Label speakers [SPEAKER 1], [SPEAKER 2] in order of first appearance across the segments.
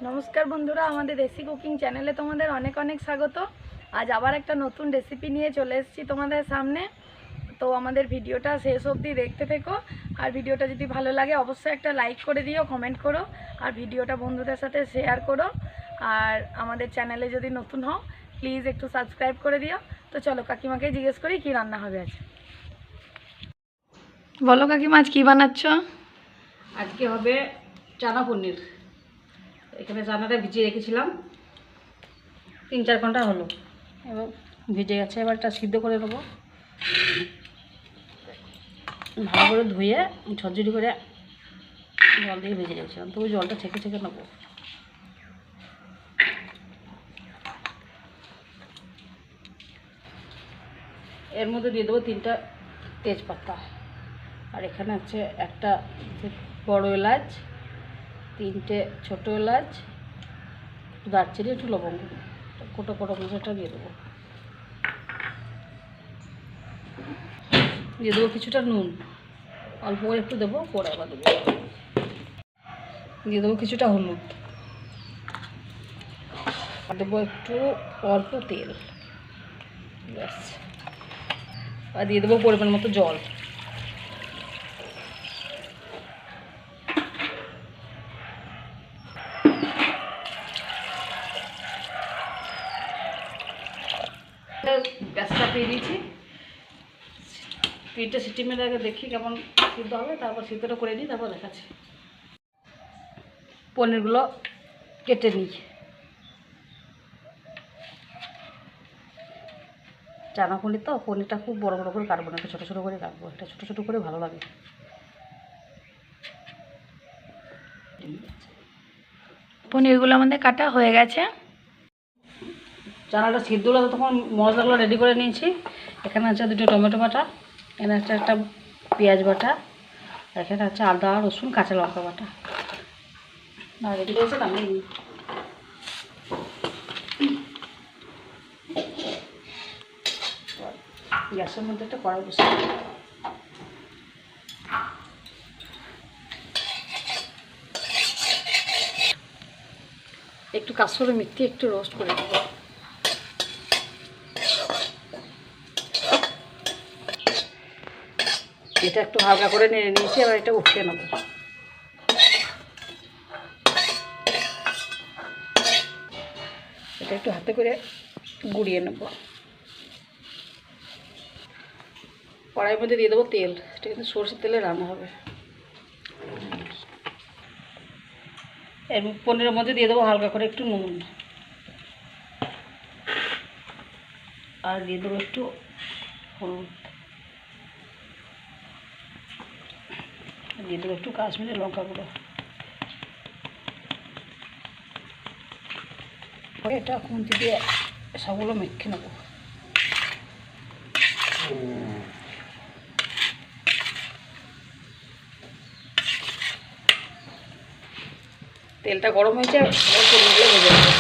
[SPEAKER 1] নমস্কার বন্ধুরা, আমাদের দেশি কুকিং চ্যানেলে তোমাদের অনেক অনেক স্বাগত। আজ আবার একটা নতুন রেসিপি নিয়ে চলে এসেছি তোমাদের সামনে। তো আমাদের ভিডিওটা শেষ অবধি দেখতে থেকো। আর ভিডিওটা যদি ভালো লাগে অবশ্যই একটা লাইক করে দিও, কমেন্ট করো, আর ভিডিওটা বন্ধুদের সাথে শেয়ার করো। আর আমাদের চ্যানেলে যদি নতুন হও প্লিজ একটু সাবস্ক্রাইব করে দিও। তো চলো কাকিমাকে জিজ্ঞেস করি কী রান্না হবে আজ। বলো কাকিমা, আজ কী বানাচ্ছ?
[SPEAKER 2] আজকে হবে চানা পনির। এখানে চানাটা ভিজিয়ে রেখেছিলাম, 3-4 ঘন্টা হলো, এবার ভিজে গেছে। এবার এটা সিদ্ধ করে নেবো, ভালো করে ধুয়ে ঝরঝরি করে জল দিয়ে ভেজে রেখেছিলাম, তবু জলটা ছেঁকে ছেঁকে নেবো। এর মধ্যে দিয়ে দেবো 3টা তেজপাতা, আর এখানে আছে একটা বড় এলাচ, 3টে ছোটো এলাচ, দারচিনি, একটু লবঙ্গ, কোটো কোটো মশলাটা দিয়ে দেবো। দিয়ে দেবো কিছুটা নুন, অল্প করে একটু দেবো, পরে আবার দেবো। দিয়ে দেবো কিছুটা হলুদ, আর দেবো একটু অল্প তেল, ব্যাস। আর দিয়ে দেবো পরিমাণ মতো জল। গ্যাসটা পেয়ে দিয়েছি, 3টে সিটি মেরে আগে দেখি কেমন সিদ্ধ হবে, তারপর সিদ্ধটা করে নিই, তারপর দেখাচ্ছি। পনিরগুলো কেটে নিই। চানা পনির তো, পনিরটা খুব বড় বড় করে কাটবো না, একটু ছোটো ছোটো করে কাটবো, এটা ছোটো ছোটো করে ভালো লাগে।
[SPEAKER 1] পনিরগুলো আমাদের কাটা হয়ে গেছে।
[SPEAKER 2] চানাটা সিদ্ধ হলো, তখন মশলাগুলো রেডি করে নিয়েছি। এখানে আছে 2টো টমেটো বাটা, এখানে আছে একটা পেঁয়াজ বাটা, এখানে আছে আদা রসুন কাঁচা লঙ্কা বাটা। না রেডি হয়েছে, নামিয়ে নিই। গ্যাসের মধ্যে একটা কড়াই বসে একটু কাসুরি মেথি একটু রোস্ট করে দেবো। এটা একটু হালকা করে নেড়ে নিয়েছি, এবার এটা উঠিয়ে নেবো। এটা একটু হাতে করে গুঁড়িয়ে নেব। কড়াইয়ের মধ্যে দিয়ে দেবো তেল, এটা কিন্তু সরষের তেলে রান্না হবে। এর পনিরের মধ্যে দিয়ে দেবো হালকা করে একটু নুন, আর দিয়ে দেবো একটু হলুদ, দিয়ে দেবো একটু কাশ্মীরি লঙ্কা গুঁড়ো। এটা খুন্তি দিয়ে সবগুলো মেখে নেবো। তেলটা গরম হয়েছে, পনিরগুলো ভেজে নেবো।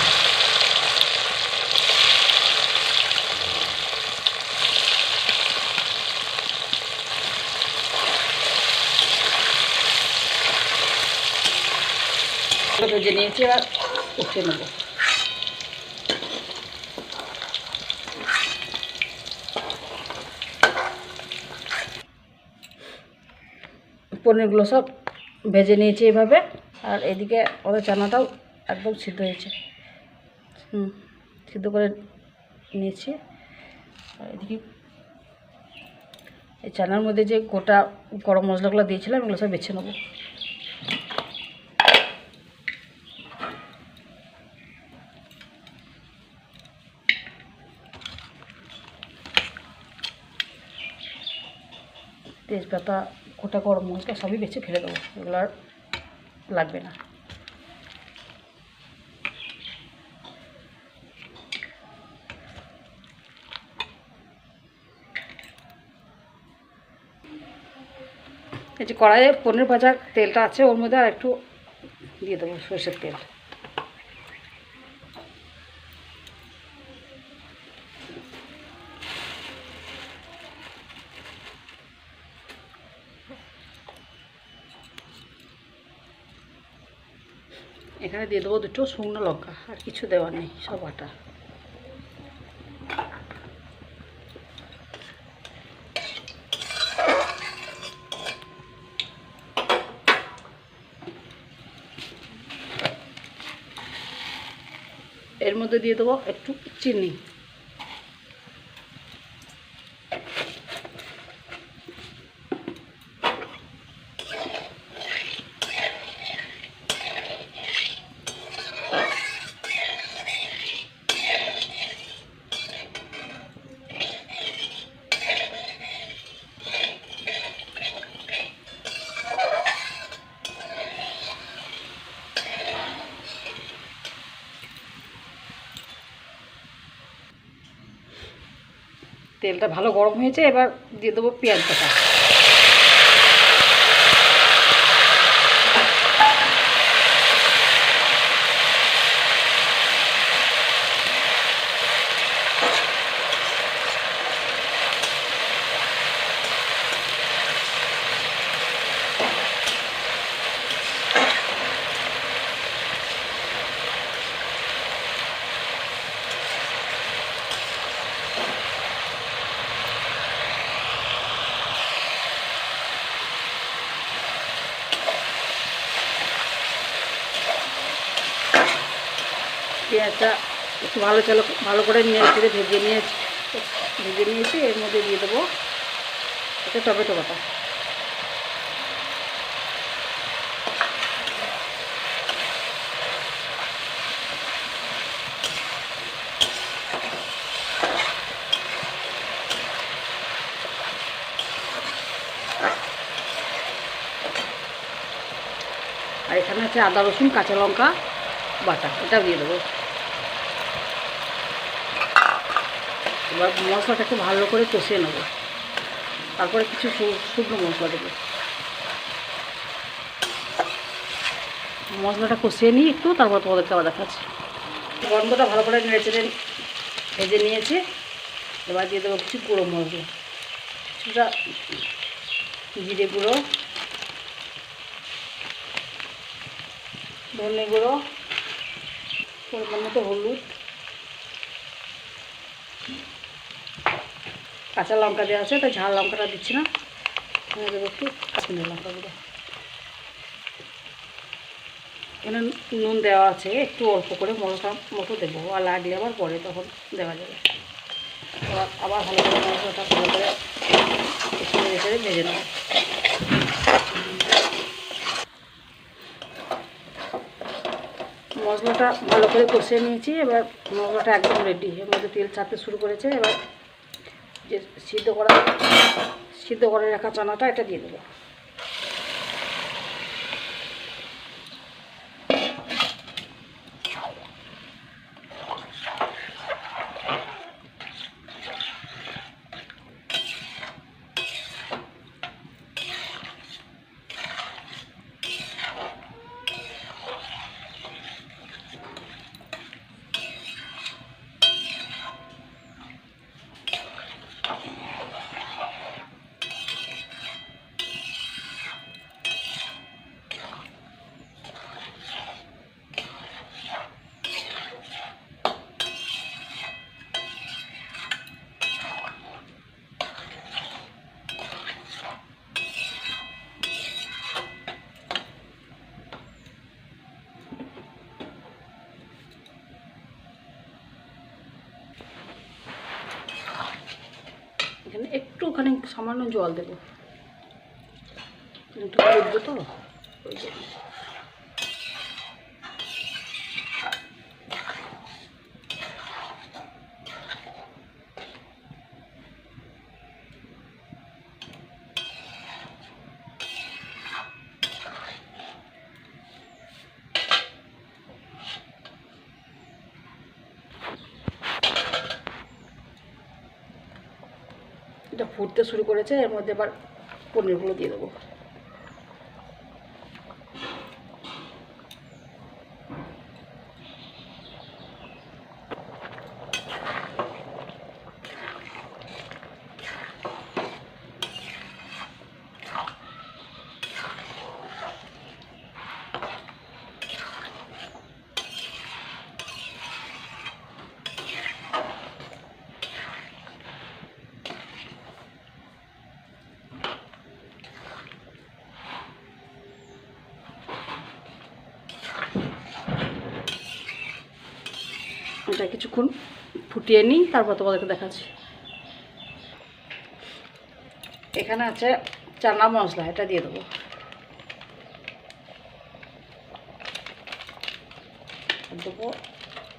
[SPEAKER 2] ভেজে নিয়েছি, এবার উঠিয়ে নেবো। পনিরগুলো সব ভেজে নিয়েছি এভাবে, আর এদিকে ওদের চানাটাও একদম সিদ্ধ হয়েছে, সিদ্ধ করে নিয়েছি। আর এদিকে এই চানার মধ্যে যে গোটা গরম মশলাগুলো দিয়েছিলাম এগুলো সব বেছে নেবো। তেজপাতা, গোটা গরম মশলা সবই বেছে ফেলে দেবো, এগুলো আর লাগবে না। এই যে কড়াইয়ে পনির ভাজার তেলটা আছে, ওর মধ্যে আর একটু দিয়ে দেবো সরষের তেল। এখানে দিয়ে দেবো 2 শুকনো লঙ্কা, আর কিছু দেওয়ার নেই, সব বাটা। এর মধ্যে দিয়ে দেবো একটু চিনি। তেলটা ভালো গরম হয়েছে, এবার দিয়ে দেবো পেঁয়াজ বাটা। পেঁয়াজটা একটু ভালো করে ভেজে নিয়েছি। এর মধ্যে দিয়ে দেবো একটা টমেটো বাটা। আর এখানে আছে আদা রসুন কাঁচা লঙ্কা বাটা, এটাও দিয়ে দেবো। এবার মশলাটাকে ভালো করে কষিয়ে নেব, তারপরে কিছু শুকনো মশলা দেবো। মশলাটা কষিয়ে নিই একটু, তারপর তোমাদেরকে আবার দেখাচ্ছি। গন্ধটা ভালো করে নেড়ে ভেজে নিয়েছি। এবার দিয়ে দেবো কিছু গুঁড়ো মশলা, কিছুটা জিরে গুঁড়ো, ধনে গুঁড়ো, পরিমাণ মতো হলুদ, কাঁচা লঙ্কা দেওয়া আছে, তাই ঝাল লঙ্কাটা দিচ্ছি না। দেবো একটু কাশ্মীরি লঙ্কা গুঁড়ো। এখানে নুন দেওয়া আছে, একটু অল্প করে মশলা মতো দেবো, আর লাগলে আবার পরে তখন দেওয়া যাবে। আবার ভালো করে মশলাটা ভালো করে একটু ভেজে নেব। মশলাটা ভালো করে কষিয়ে নিয়েছি, এবার মশলাটা একদম রেডি। এর মধ্যে তেল ছাড়তে শুরু করেছে। এবার যে সিদ্ধ করে রাখা চানাটা এটা দিয়ে দেবো। এখানে একটুখানি সামান্য জল দেবো, একটু ফুটবে তো ওই জন্য। এটা ফুটতে শুরু করেছে, এর মধ্যে এবার পনিরগুলো দিয়ে দেবো। এটা কিছুক্ষণ ফুটিয়ে নিই, তারপর তোমাদেরকে দেখাচ্ছি। এখানে আছে চানা মশলা, এটা দিয়ে দেবো। দেবো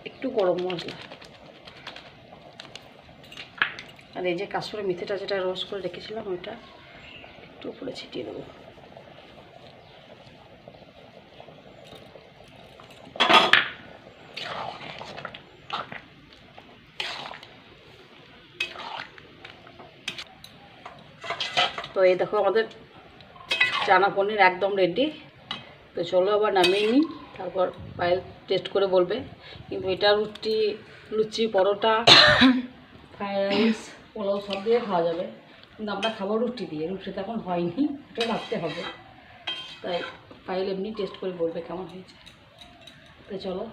[SPEAKER 2] একটু গরম মশলা, আর এই যে কাসুরি মেথিটা যেটা রোস্ট করে রেখেছিলাম ওইটা একটু উপরে ছিটিয়ে দেবো। তো এই দেখো আমাদের চানা পনির একদম রেডি। তো চলো আবার নামিয়ে নিই, তারপর পায়েল টেস্ট করে বলবে। কিন্তু এটা রুটি, লুচি, পরোটা, ফ্রাইড রাইস, পোলাও সব দিয়ে খাওয়া যাবে, কিন্তু আমরা খাবো রুটি দিয়ে। রুটিটা এখন হয়নি, এটা ভাবতে হবে। তাই পায়েল এমনি টেস্ট করে বলবে কেমন হয়েছে। তো চলো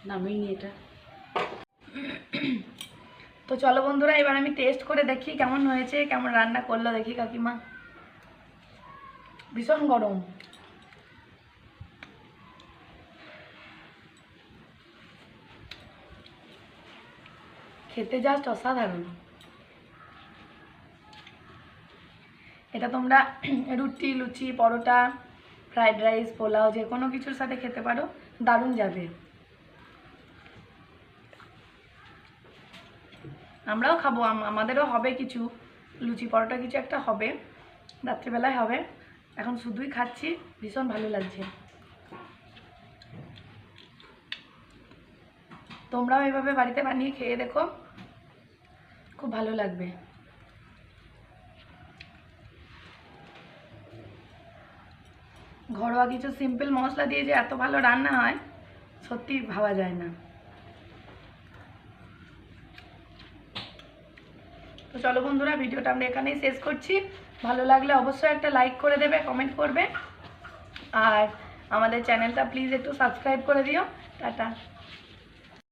[SPEAKER 2] নামিয়ে নিই এটা।
[SPEAKER 1] তো চলো বন্ধুরা, এবার আমি টেস্ট করে দেখি কেমন হয়েছে, কেমন রান্না করলো দেখি কাকিমা। ভীষণ গরম, খেতে জাস্ট অসাধারণ। এটা তোমরা রুটি, লুচি, পরোটা, ফ্রাইড রাইস, পোলাও যে কোনো কিছুর সাথে খেতে পারো, দারুণ যাবে। আমরাও খাবো, আমাদেরও হবে কিছু লুচি পরোটা, কিছু একটা হবে, রাত্রিবেলায় হবে। এখন শুধুই খাচ্ছি, ভীষণ ভালো লাগছে। তোমরাও এভাবে বাড়িতে বানিয়ে খেয়ে দেখো, খুব ভালো লাগবে। ঘরোয়া কিছু সিম্পল মশলা দিয়ে যে এত ভালো রান্না হয়, সত্যি ভাবা যায় না। তো চলো বন্ধুরা, ভিডিওটা আমরা এখানেই শেষ করছি। ভালো লাগলে অবশ্যই একটা লাইক করে দেবে, কমেন্ট করবে, আর আমাদের চ্যানেলটা প্লিজ একটু সাবস্ক্রাইব করে দিও। টাটা।